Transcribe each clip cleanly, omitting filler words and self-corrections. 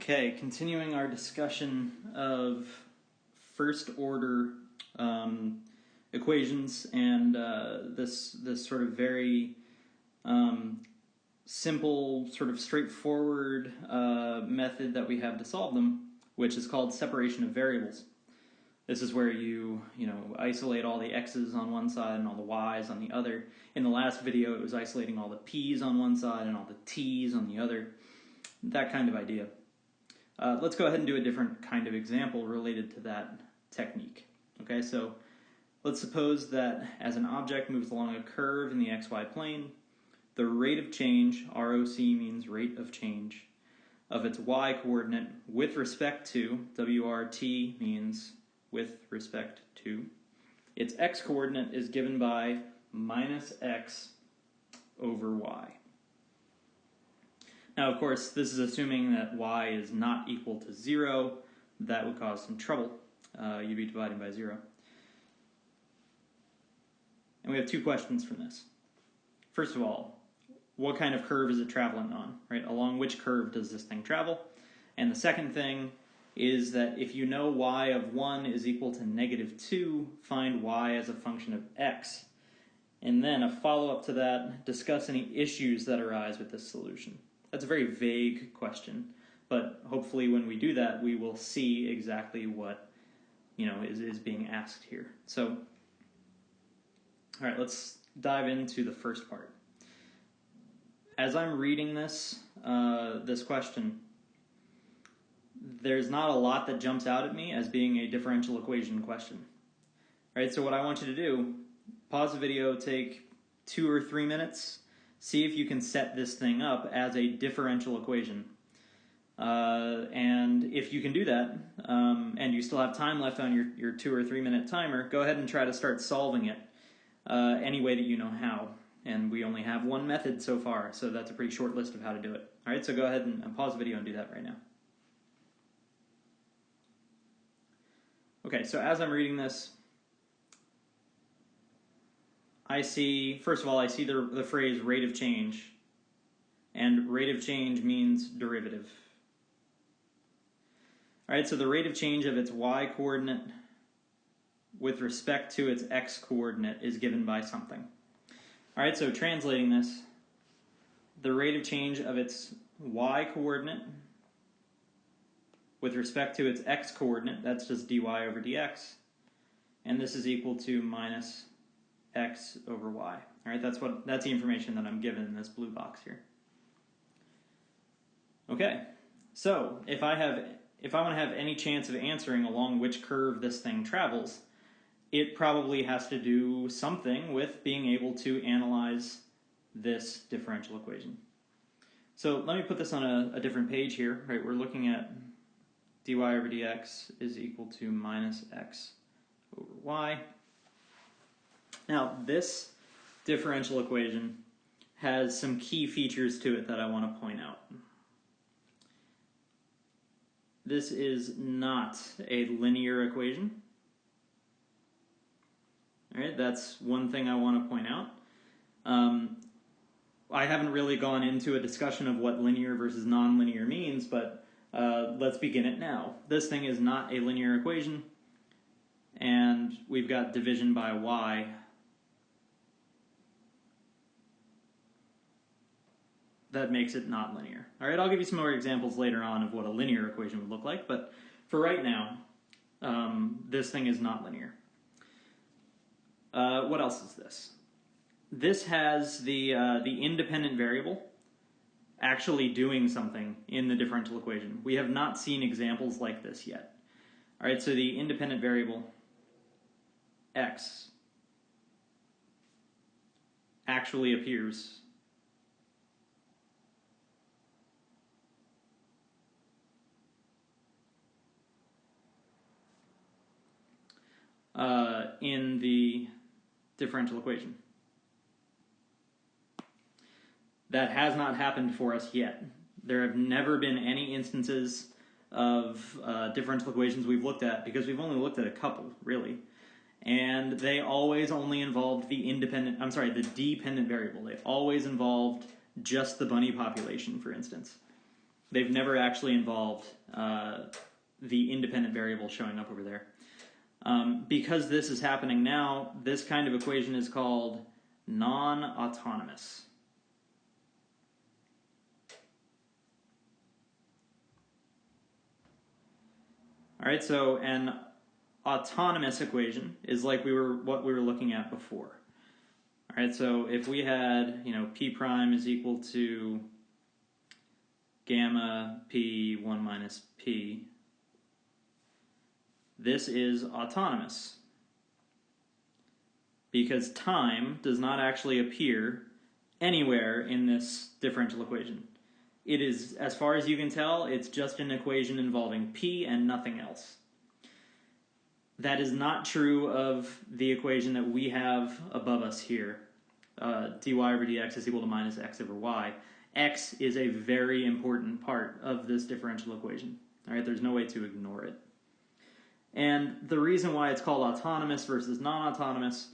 Okay, continuing our discussion of first order equations and this sort of very simple, sort of straightforward method that we have to solve them, which is called separation of variables. This is where you isolate all the x's on one side and all the y's on the other. In the last video, it was isolating all the p's on one side and all the t's on the other. That kind of idea. Let's go ahead and do a different kind of example related to that technique. Okay, so let's suppose that as an object moves along a curve in the xy plane, the rate of change, ROC means rate of change, of its y coordinate with respect to, WRT means with respect to, its x coordinate is given by minus x over y. Now, of course, this is assuming that y is not equal to 0. That would cause some trouble. You'd be dividing by 0. And we have two questions from this. First of all, what kind of curve is it traveling on? Right? Along which curve does this thing travel? And the second thing is that if you know y of 1 is equal to negative 2, find y as a function of x. And then a follow-up to that, discuss any issues that arise with this solution. That's a very vague question, but hopefully when we do that, we will see exactly what is being asked here. So, all right, let's dive into the first part. As I'm reading this question, there's not a lot that jumps out at me as being a differential equation question. All right, so what I want you to do, pause the video, take 2 or 3 minutes, see if you can set this thing up as a differential equation. And if you can do that, and you still have time left on your 2 or 3 minute timer, go ahead and try to start solving it any way that you know how. And we only have one method so far, so that's a pretty short list of how to do it. All right, so go ahead and pause the video and do that right now. Okay, so as I'm reading this, I see the phrase rate of change, and rate of change means derivative. All right, so the rate of change of its y coordinate with respect to its x coordinate is given by something. All right, so translating this, the rate of change of its y coordinate with respect to its x coordinate, that's just dy over dx, and this is equal to minus x over y. All right, that's the information that I'm given in this blue box here. Okay, so if I want to have any chance of answering along which curve this thing travels, it probably has to do something with being able to analyze this differential equation. So let me put this on a different page here. Right, we're looking at dy over dx is equal to minus x over y. Now, this differential equation has some key features to it that I want to point out. This is not a linear equation. All right, that's one thing I want to point out. I haven't really gone into a discussion of what linear versus nonlinear means, but let's begin it now. This thing is not a linear equation, and we've got division by y. That makes it not linear. All right, I'll give you some more examples later on of what a linear equation would look like, but for right now, this thing is not linear. What else is this? This has the independent variable actually doing something in the differential equation. We have not seen examples like this yet. All right, so the independent variable x actually appears in the differential equation. That has not happened for us yet. There have never been any instances of differential equations we've looked at, because we've only looked at a couple, really. And they always only involved the dependent variable. They always involved just the bunny population, for instance. They've never actually involved the independent variable showing up over there. Because this is happening now, this kind of equation is called non-autonomous. All right, so an autonomous equation is like what we were looking at before. All right, so if we had, p prime is equal to gamma p 1 minus p, this is autonomous because time does not actually appear anywhere in this differential equation. It is, as far as you can tell, it's just an equation involving p and nothing else. That is not true of the equation that we have above us here. Dy over dx is equal to minus x over y. X is a very important part of this differential equation. All right, there's no way to ignore it. And the reason why it's called autonomous versus non-autonomous,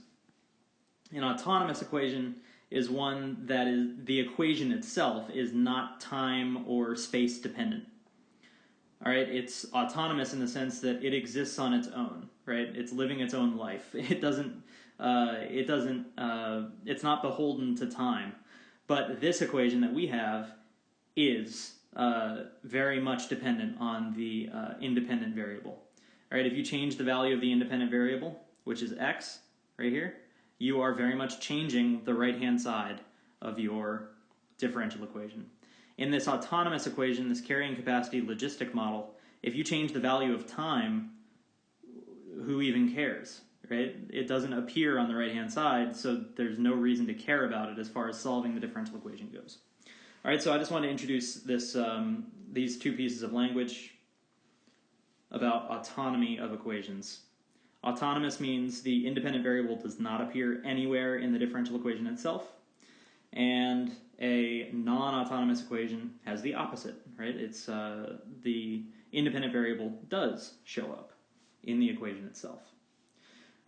an autonomous equation is one that is, the equation itself is not time or space dependent. All right, it's autonomous in the sense that it exists on its own, right? It's living its own life. It's not beholden to time. But this equation that we have is very much dependent on the independent variable. All right, if you change the value of the independent variable, which is x, right here, you are very much changing the right-hand side of your differential equation. In this autonomous equation, this carrying capacity logistic model, if you change the value of time, who even cares, right? It doesn't appear on the right-hand side, so there's no reason to care about it as far as solving the differential equation goes. All right, so I just want to introduce this, these two pieces of language about autonomy of equations. Autonomous means the independent variable does not appear anywhere in the differential equation itself, and a non-autonomous equation has the opposite, right? It's the independent variable does show up in the equation itself.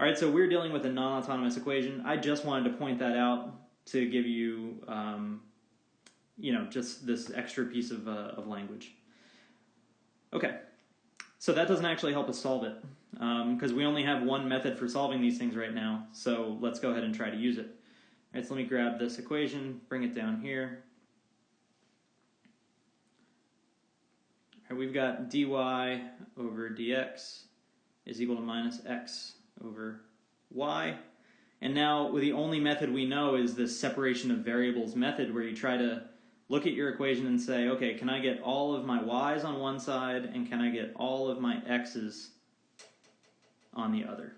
All right, so we're dealing with a non-autonomous equation. I just wanted to point that out to give you, just this extra piece of language. Okay, so that doesn't actually help us solve it because we only have one method for solving these things right now. So let's go ahead and try to use it. All right, so let me grab this equation, bring it down here. All right, we've got dy over dx is equal to minus x over y. And now the only method we know is this separation of variables method, where you try to look at your equation and say, okay, can I get all of my y's on one side and can I get all of my x's on the other?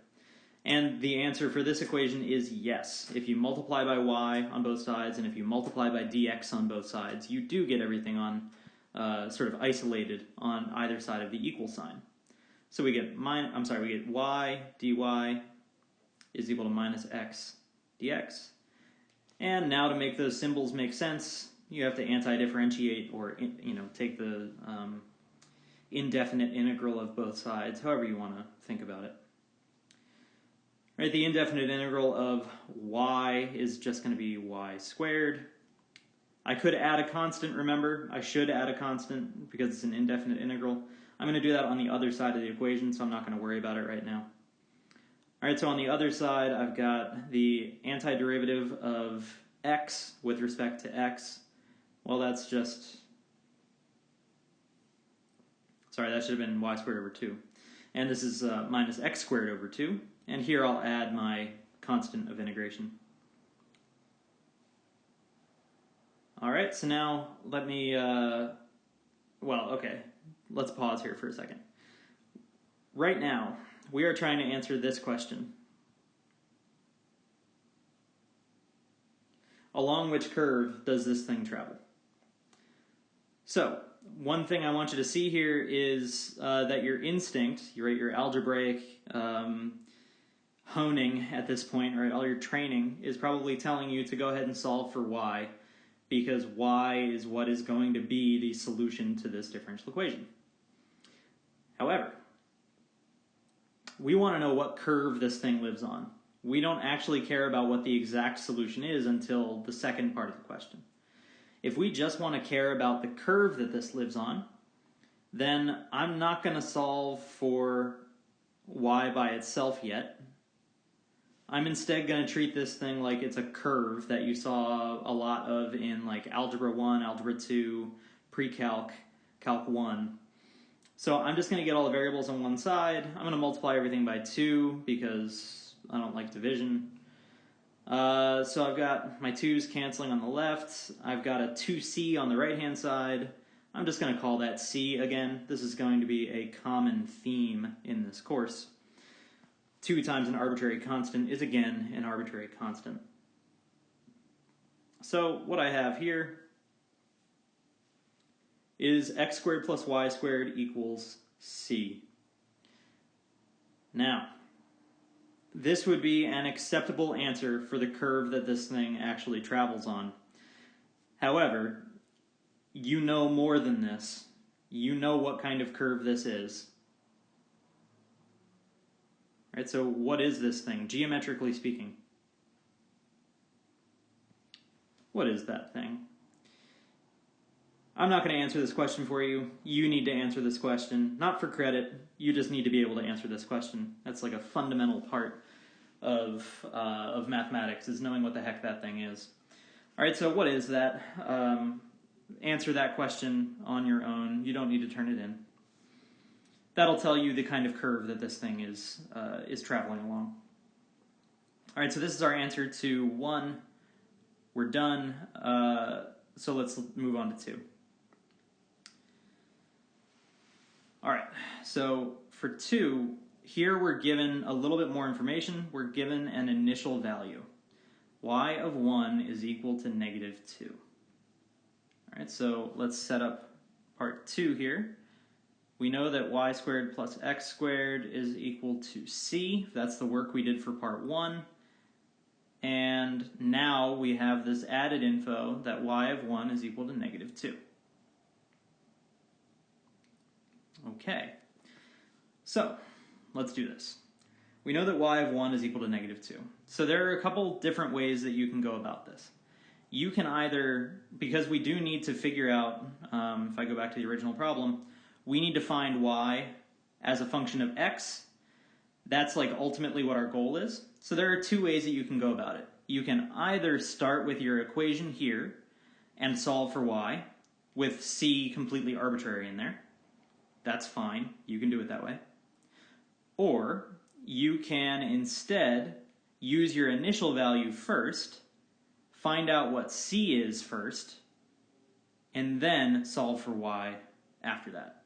And the answer for this equation is yes. If you multiply by y on both sides and if you multiply by dx on both sides, you do get everything on sort of isolated on either side of the equal sign. So we get we get y dy is equal to minus x dx. And now to make those symbols make sense, you have to anti-differentiate or take the indefinite integral of both sides, however you want to think about it. Right, the indefinite integral of y is just going to be y squared. I could add a constant, remember. I should add a constant because it's an indefinite integral. I'm going to do that on the other side of the equation, so I'm not going to worry about it right now. All right, so on the other side, I've got the antiderivative of x with respect to x. Well, that's just... Sorry, that should have been y squared over 2. And this is minus x squared over 2. And here I'll add my constant of integration. All right, so now let me... let's pause here for a second. Right now, we are trying to answer this question. Along which curve does this thing travel? So, one thing I want you to see here is that your instinct, your algebraic honing at this point, right, all your training is probably telling you to go ahead and solve for y, because y is what is going to be the solution to this differential equation. However, we want to know what curve this thing lives on. We don't actually care about what the exact solution is until the second part of the question. If we just want to care about the curve that this lives on, then I'm not going to solve for y by itself yet. I'm instead going to treat this thing like it's a curve that you saw a lot of in like Algebra 1, Algebra 2, Pre-Calc, Calc 1. So I'm just going to get all the variables on one side. I'm going to multiply everything by 2 because I don't like division. So I've got my 2's canceling on the left. I've got a 2c on the right-hand side. I'm just going to call that c again. This is going to be a common theme in this course. 2 times an arbitrary constant is again an arbitrary constant. So what I have here is x squared plus y squared equals c. Now, this would be an acceptable answer for the curve that this thing actually travels on. However, you know more than this. You know what kind of curve this is. Right, so what is this thing, geometrically speaking? What is that thing? I'm not going to answer this question for you. You need to answer this question. Not for credit. You just need to be able to answer this question. That's like a fundamental part of mathematics, is knowing what the heck that thing is. All right, so what is that? Answer that question on your own. You don't need to turn it in. That'll tell you the kind of curve that this thing is traveling along. All right, so this is our answer to 1. We're done. So let's move on to 2. All right, so for 2, here we're given a little bit more information. We're given an initial value. Y of 1 is equal to negative 2. All right, so let's set up part 2 here. We know that y squared plus x squared is equal to c. That's the work we did for part 1. And now we have this added info that y of 1 is equal to negative 2. Okay, so let's do this. We know that y of 1 is equal to negative 2. So there are a couple different ways that you can go about this. You can either, because we do need to figure out, if I go back to the original problem, we need to find y as a function of x. That's like ultimately what our goal is. So there are 2 ways that you can go about it. You can either start with your equation here and solve for y with c completely arbitrary in there. That's fine. You can do it that way. Or you can instead use your initial value first, find out what c is first, and then solve for y after that.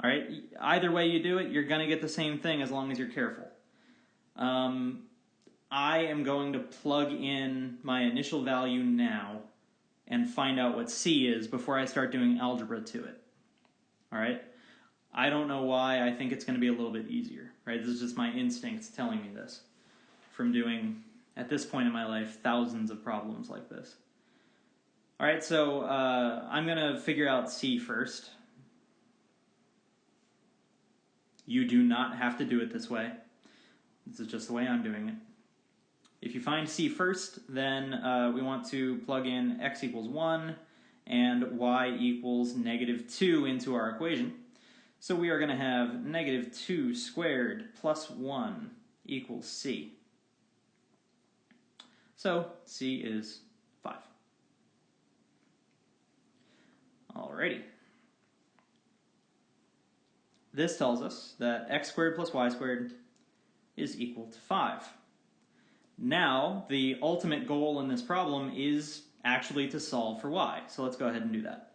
All right, either way you do it, you're going to get the same thing as long as you're careful. I am going to plug in my initial value now and find out what c is before I start doing algebra to it. All right? I don't know why. I think it's going to be a little bit easier. Right? This is just my instincts telling me this from doing, at this point in my life, thousands of problems like this. All right, so I'm going to figure out c first. You do not have to do it this way. This is just the way I'm doing it. If you find c first, then we want to plug in x equals 1 and y equals negative 2 into our equation. So we are going to have negative 2 squared plus 1 equals c. So c is 5. Alrighty. This tells us that x squared plus y squared is equal to 5. Now, the ultimate goal in this problem is actually to solve for y. So let's go ahead and do that.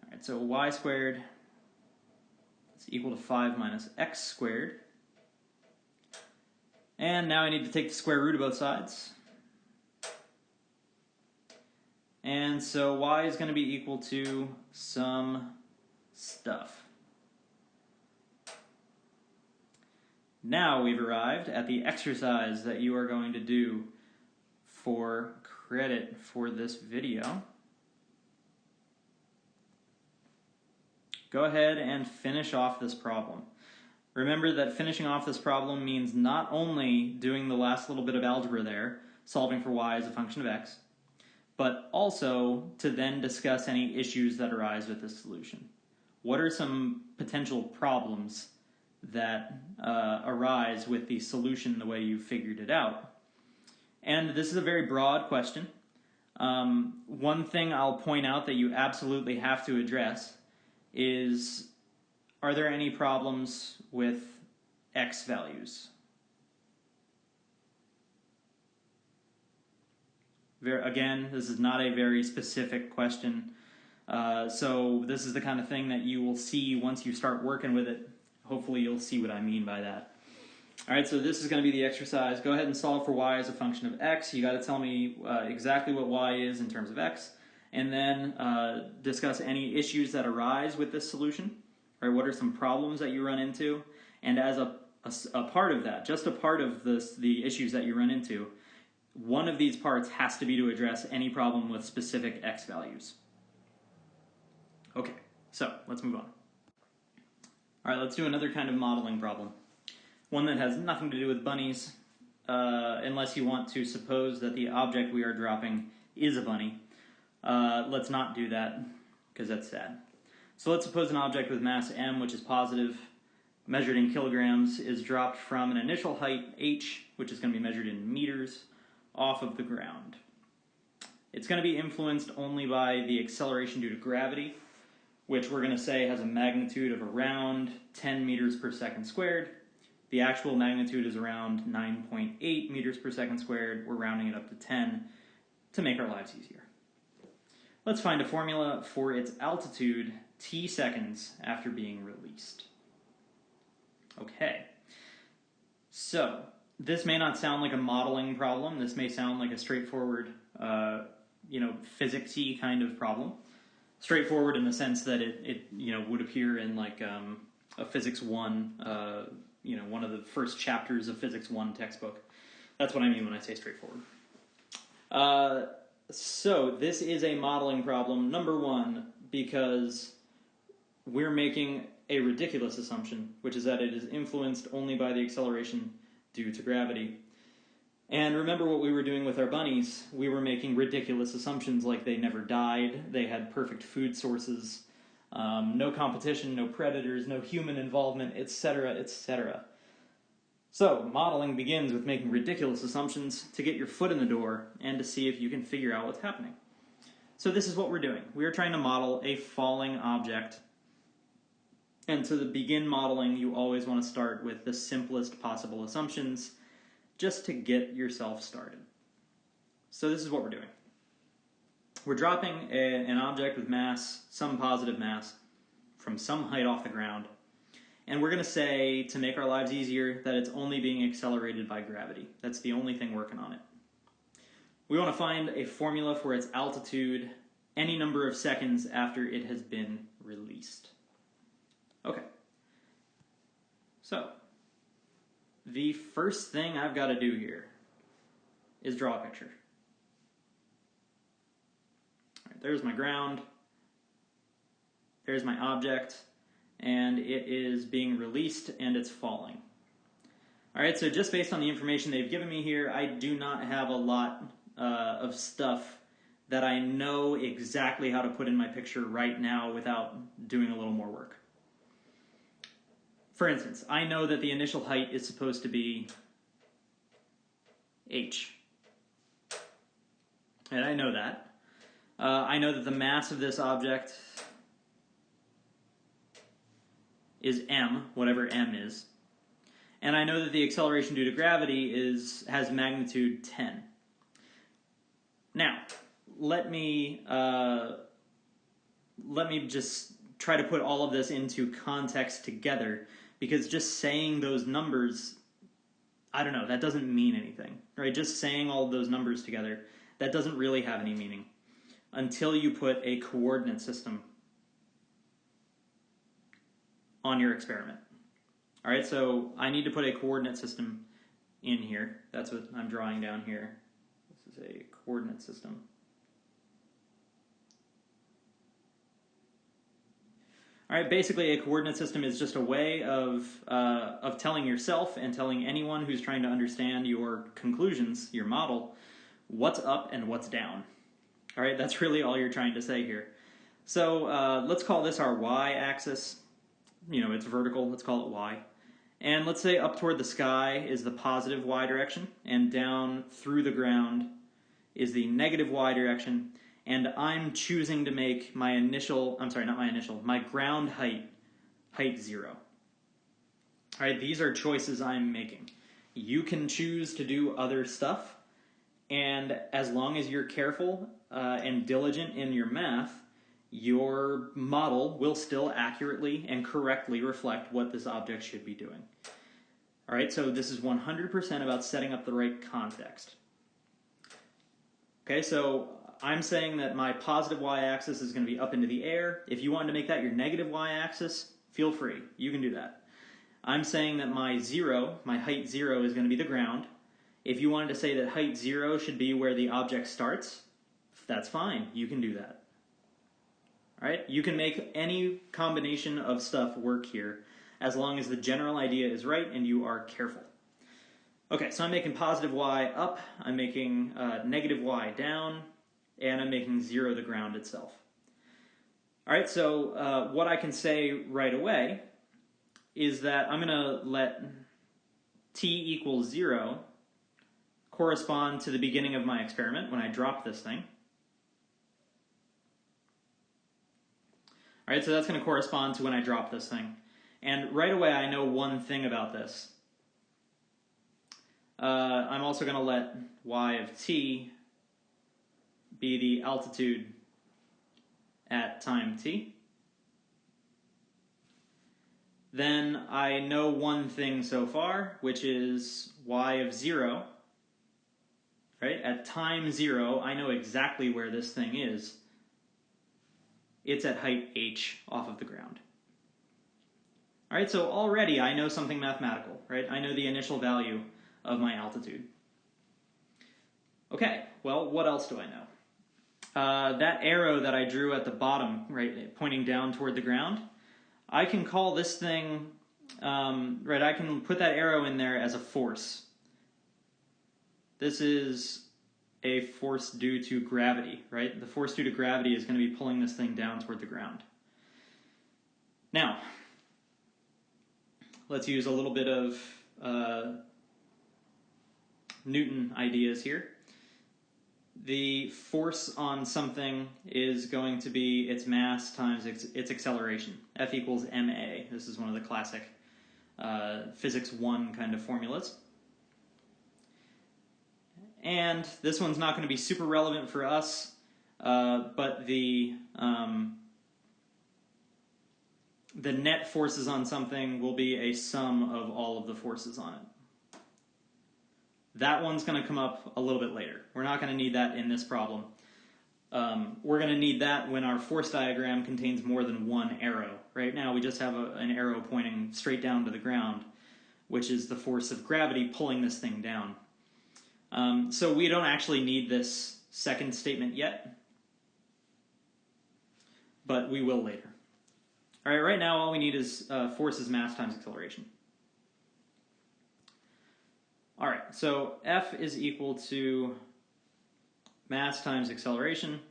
All right, so y squared is equal to 5 minus x squared. And now I need to take the square root of both sides. And so y is going to be equal to some stuff. Now we've arrived at the exercise that you are going to do for credit for this video. Go ahead and finish off this problem. Remember that finishing off this problem means not only doing the last little bit of algebra there, solving for y as a function of x, but also to then discuss any issues that arise with this solution. What are some potential problems that arise with the solution the way you figured it out? And this is a very broad question. One thing I'll point out that you absolutely have to address is, are there any problems with X values? Again, this is not a very specific question. So this is the kind of thing that you will see once you start working with it. Hopefully you'll see what I mean by that. All right, so this is going to be the exercise. Go ahead and solve for y as a function of x. You got to tell me exactly what y is in terms of x, and then discuss any issues that arise with this solution. Right? What are some problems that you run into? And as a part of that, just a part of the issues that you run into, one of these parts has to be to address any problem with specific x values. Okay, so let's move on. All right, let's do another kind of modeling problem. One that has nothing to do with bunnies, unless you want to suppose that the object we are dropping is a bunny. Let's not do that, because that's sad. So let's suppose an object with mass m, which is positive, measured in kilograms, is dropped from an initial height h, which is going to be measured in meters, off of the ground. It's going to be influenced only by the acceleration due to gravity, which we're going to say has a magnitude of around 10 meters per second squared. The actual magnitude is around 9.8 meters per second squared. We're rounding it up to 10 to make our lives easier. Let's find a formula for its altitude t seconds after being released. Okay, so this may not sound like a modeling problem. This may sound like a straightforward, physics-y kind of problem. Straightforward in the sense that it would appear in like a Physics 1, one of the first chapters of Physics 1 textbook. That's what I mean when I say straightforward. So this is a modeling problem, number one, because we're making a ridiculous assumption, which is that it is influenced only by the acceleration due to gravity. And remember what we were doing with our bunnies. We were making ridiculous assumptions like they never died, they had perfect food sources, no competition, no predators, no human involvement, etc., etc. So, modeling begins with making ridiculous assumptions to get your foot in the door and to see if you can figure out what's happening. So this is what we're doing. We are trying to model a falling object. And to begin modeling, you always want to start with the simplest possible assumptions just to get yourself started. So this is what we're doing. We're dropping an object with mass, some positive mass, from some height off the ground. And we're going to say, to make our lives easier, that it's only being accelerated by gravity. That's the only thing working on it. We want to find a formula for its altitude any number of seconds after it has been released. Okay. So, the first thing I've got to do here is draw a picture. All right, there's my ground. There's my object. And it is being released and it's falling. All right, so just based on the information they've given me here, I do not have a lot of stuff that I know exactly how to put in my picture right now without doing a little more work. For instance, I know that the initial height is supposed to be h. And I know that. I know that the mass of this object is m, whatever m is. And I know that the acceleration due to gravity has magnitude 10. Now, let me just try to put all of this into context together, because just saying those numbers, I don't know, that doesn't mean anything, right? Just saying all of those numbers together, that doesn't really have any meaning until you put a coordinate system on your experiment. All right, so I need to put a coordinate system in here. That's what I'm drawing down here. This is a coordinate system. All right, basically a coordinate system is just a way of telling yourself and telling anyone who's trying to understand your conclusions, your model, what's up and what's down. All right, that's really all you're trying to say here. So let's call this our y-axis. You know, it's vertical, let's call it y. And let's say up toward the sky is the positive y direction, and down through the ground is the negative y direction, and I'm choosing to make my my ground height 0. All right, these are choices I'm making. You can choose to do other stuff, and as long as you're careful and diligent in your math, your model will still accurately and correctly reflect what this object should be doing. All right, so this is 100% about setting up the right context. Okay, so I'm saying that my positive y-axis is going to be up into the air. If you wanted to make that your negative y-axis, feel free. You can do that. I'm saying that my height 0, is going to be the ground. If you wanted to say that height 0 should be where the object starts, that's fine. You can do that. All right? You can make any combination of stuff work here as long as the general idea is right and you are careful. Okay, so I'm making positive y up, I'm making negative y down, and I'm making 0 the ground itself. All right, so what I can say right away is that I'm going to let t equals 0 correspond to the beginning of my experiment when I drop this thing. All right, so that's going to correspond to when I drop this thing. And right away I know one thing about this. I'm also going to let y of t be the altitude at time t. Then I know one thing so far, which is y of 0. Right? At time 0, I know exactly where this thing is. It's at height h off of the ground. All right, so already I know something mathematical, right? I know the initial value of my altitude. Okay, well, what else do I know? That arrow that I drew at the bottom, right, pointing down toward the ground, I can call this thing, I can put that arrow in there as a force. This is a force due to gravity, right? The force due to gravity is going to be pulling this thing down toward the ground. Now, let's use a little bit of Newton ideas here. The force on something is going to be its mass times its acceleration. F equals ma. This is one of the classic physics 1 kind of formulas. And this one's not going to be super relevant for us, but the net forces on something will be a sum of all of the forces on it. That one's going to come up a little bit later. We're not going to need that in this problem. We're going to need that when our force diagram contains more than one arrow. Right now we just have an arrow pointing straight down to the ground, which is the force of gravity pulling this thing down. So we don't actually need this second statement yet, but we will later. All right, right now all we need is force is mass times acceleration. All right, so F is equal to mass times acceleration.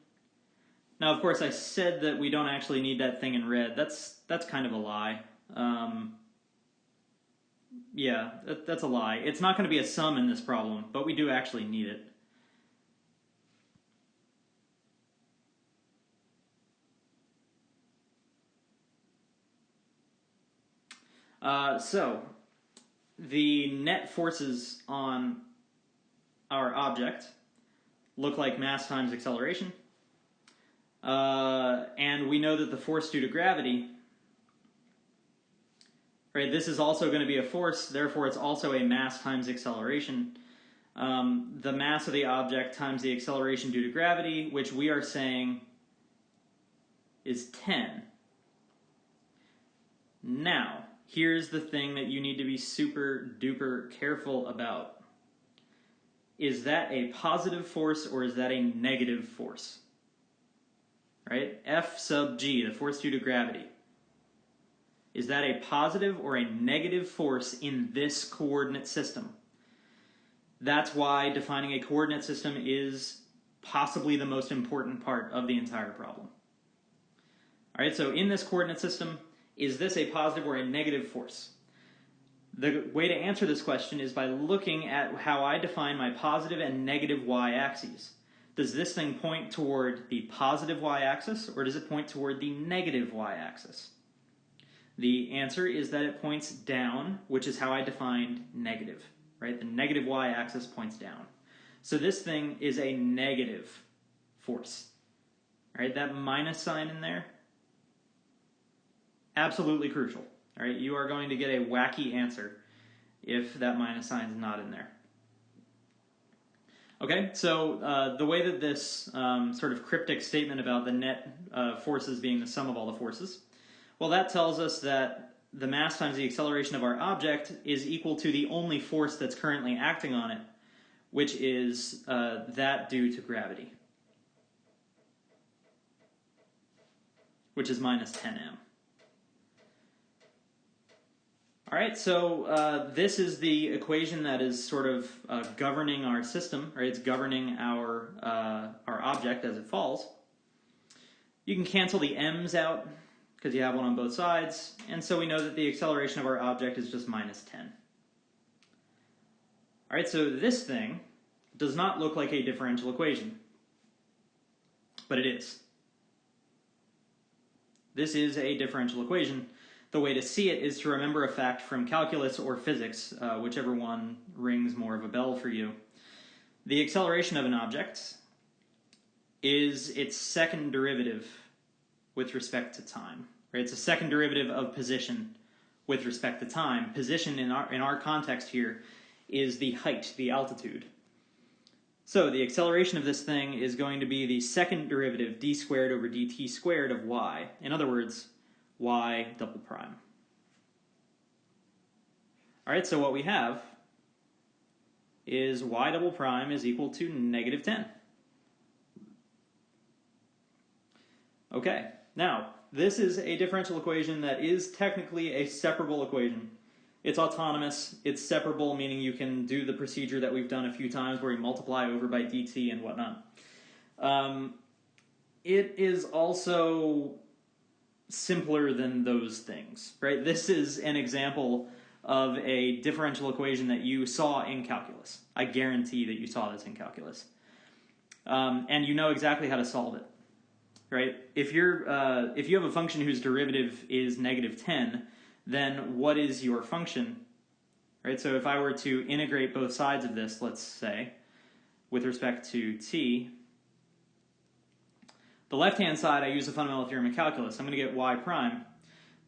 Now, of course, I said that we don't actually need that thing in red. That's kind of a lie. Yeah, that's a lie. It's not going to be a sum in this problem, but we do actually need it. So, the net forces on our object look like mass times acceleration. And we know that the force due to gravity, right, this is also going to be a force, therefore it's also a mass times acceleration. The mass of the object times the acceleration due to gravity, which we are saying is 10. Now, here's the thing that you need to be super duper careful about. Is that a positive force or is that a negative force? Right? F sub g, the force due to gravity. Is that a positive or a negative force in this coordinate system? That's why defining a coordinate system is possibly the most important part of the entire problem. All right, so in this coordinate system, is this a positive or a negative force? The way to answer this question is by looking at how I define my positive and negative y-axes. Does this thing point toward the positive y-axis, or does it point toward the negative y-axis? The answer is that it points down, which is how I defined negative, right? The negative y-axis points down. So this thing is a negative force. All right, that minus sign in there, absolutely crucial. All right, you are going to get a wacky answer if that minus sign is not in there. Okay, so the way that this sort of cryptic statement about the net forces being the sum of all the forces, well, that tells us that the mass times the acceleration of our object is equal to the only force that's currently acting on it, which is that due to gravity, which is minus 10m. All right, so this is the equation that is sort of governing our system, right? It's governing our object as it falls. You can cancel the m's out because you have one on both sides, and so we know that the acceleration of our object is just minus 10. All right, so this thing does not look like a differential equation, but it is. This is a differential equation. The way to see it is to remember a fact from calculus or physics, whichever one rings more of a bell for you. The acceleration of an object is its second derivative with respect to time. Right? It's a second derivative of position with respect to time. Position in our context here is the height, the altitude. So the acceleration of this thing is going to be the second derivative d squared over dt squared of y. In other words, y double prime. All right, so what we have is y double prime is equal to negative 10. Okay, now this is a differential equation that is technically a separable equation. It's autonomous, it's separable, meaning you can do the procedure that we've done a few times where you multiply over by dt and whatnot. It is also simpler than those things, right? This is an example of a differential equation that you saw in calculus. I guarantee that you saw this in calculus. And you know exactly how to solve it, right? If you have a function whose derivative is negative 10, then what is your function, right? So if I were to integrate both sides of this, let's say, with respect to t, the left-hand side, I use the fundamental theorem of calculus. I'm going to get y prime.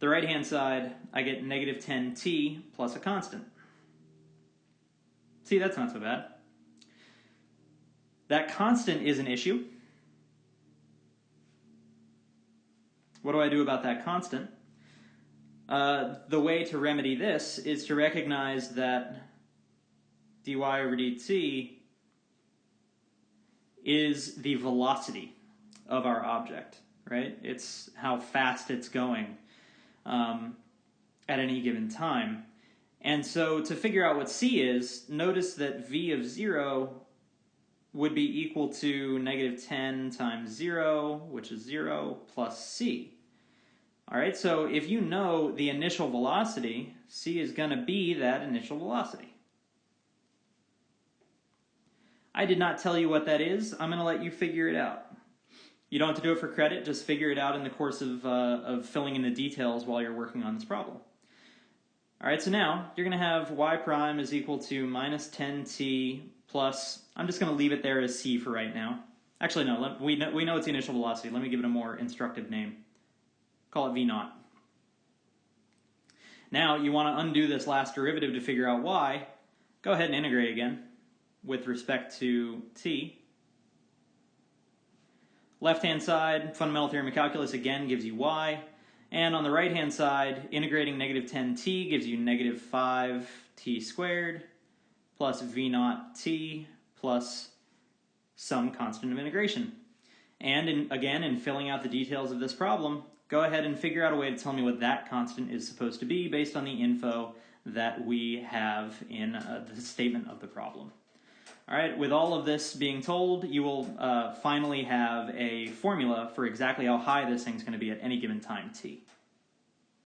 The right-hand side, I get negative 10t plus a constant. See, that's not so bad. That constant is an issue. What do I do about that constant? The way to remedy this is to recognize that dy over dt is the velocity of our object, right? It's how fast it's going at any given time. And so to figure out what c is, notice that v of 0 would be equal to negative 10 times 0, which is 0, plus c. All right, so if you know the initial velocity, c is going to be that initial velocity. I did not tell you what that is. I'm going to let you figure it out. You don't have to do it for credit. Just figure it out in the course of filling in the details while you're working on this problem. All right, so now you're going to have y prime is equal to minus 10t plus, I'm just going to leave it there as c for right now. Actually, no, we know it's the initial velocity. Let me give it a more instructive name. Call it v naught. Now, you want to undo this last derivative to figure out y. Go ahead and integrate again with respect to t. Left-hand side, fundamental theorem of calculus again gives you y. And on the right-hand side, integrating negative 10t gives you negative 5t squared plus v naught t plus some constant of integration. And again, in filling out the details of this problem, go ahead and figure out a way to tell me what that constant is supposed to be based on the info that we have in the statement of the problem. All right, with all of this being told, you will finally have a formula for exactly how high this thing's going to be at any given time t.